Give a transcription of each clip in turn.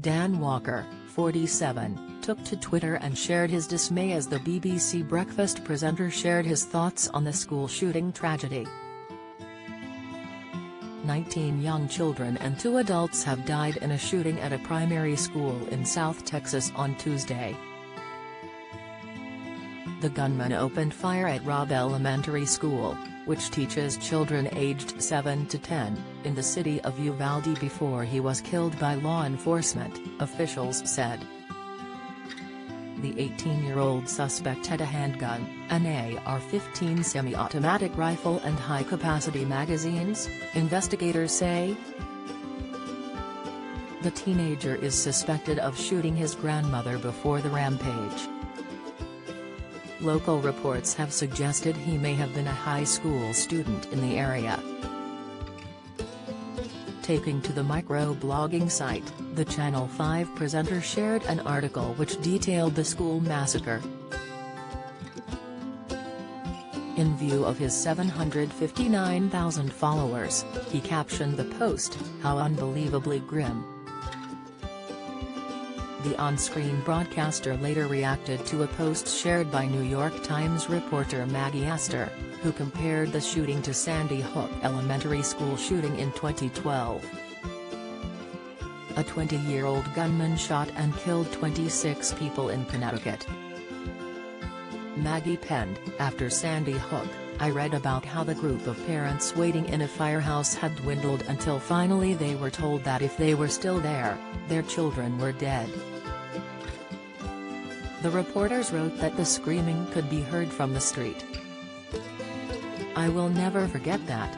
Dan Walker, 47, took to Twitter and shared his dismay as the BBC Breakfast presenter shared his thoughts on the school shooting tragedy. 19 young children and 2 adults have died in a shooting at a primary school in South Texas on Tuesday. The gunman opened fire at Robb Elementary School, which teaches children aged 7 to 10, in the city of Uvalde before he was killed by law enforcement, officials said. The 18-year-old suspect had a handgun, an AR-15 semi-automatic rifle and high-capacity magazines, investigators say. The teenager is suspected of shooting his grandmother before the rampage. Local reports have suggested he may have been a high school student in the area. Taking to the microblogging site, the Channel 5 presenter shared an article which detailed the school massacre. In view of his 759,000 followers, he captioned the post, "How unbelievably grim." The on-screen broadcaster later reacted to a post shared by New York Times reporter Maggie Astor, who compared the shooting to Sandy Hook Elementary School shooting in 2012. A 20-year-old gunman shot and killed 26 people in Connecticut. Maggie penned, "After Sandy Hook, I read about how the group of parents waiting in a firehouse had dwindled until finally they were told that if they were still there, their children were dead." The reporters wrote that the screaming could be heard from the street. "I will never forget that."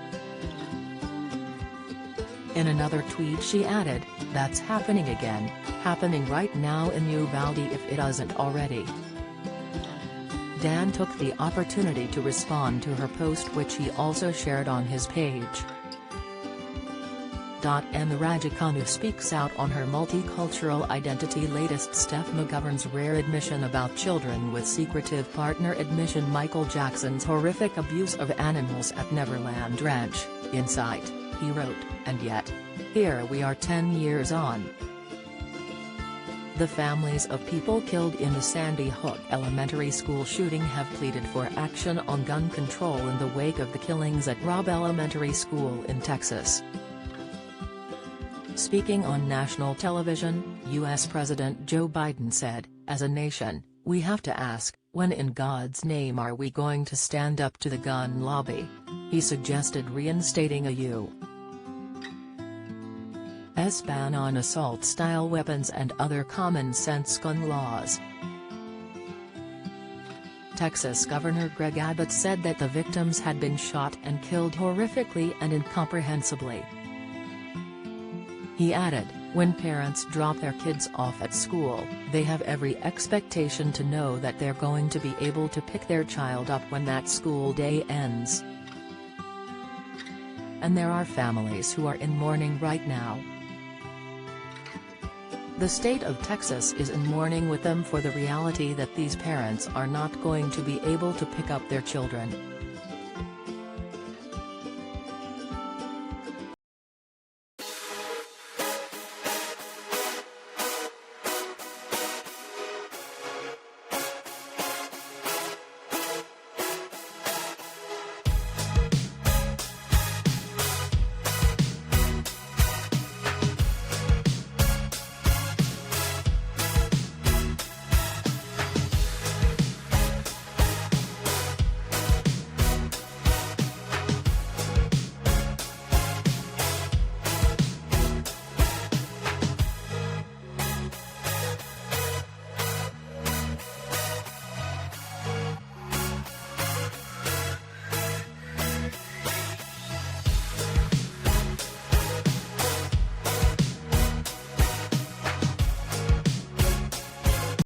In another tweet she added, "That's happening again, happening right now in Uvalde if it isn't already." Dan took the opportunity to respond to her post, which he also shared on his page. And the Rajikhanu speaks out on her multicultural identity. Latest Steph McGovern's rare admission about children with secretive partner admission. Michael Jackson's horrific abuse of animals at Neverland Ranch, in sight, he wrote, and yet, here we are 10 years on. The families of people killed in the Sandy Hook Elementary School shooting have pleaded for action on gun control in the wake of the killings at Robb Elementary School in Texas. Speaking on national television, U.S. President Joe Biden said, "As a nation, we have to ask, when in God's name are we going to stand up to the gun lobby?" He suggested reinstating a U.S. ban on assault-style weapons and other common-sense gun laws. Texas Governor Greg Abbott said that the victims had been shot and killed horrifically and incomprehensibly. He added, "When parents drop their kids off at school, they have every expectation to know that they're going to be able to pick their child up when that school day ends. And there are families who are in mourning right now. The state of Texas is in mourning with them for the reality that these parents are not going to be able to pick up their children."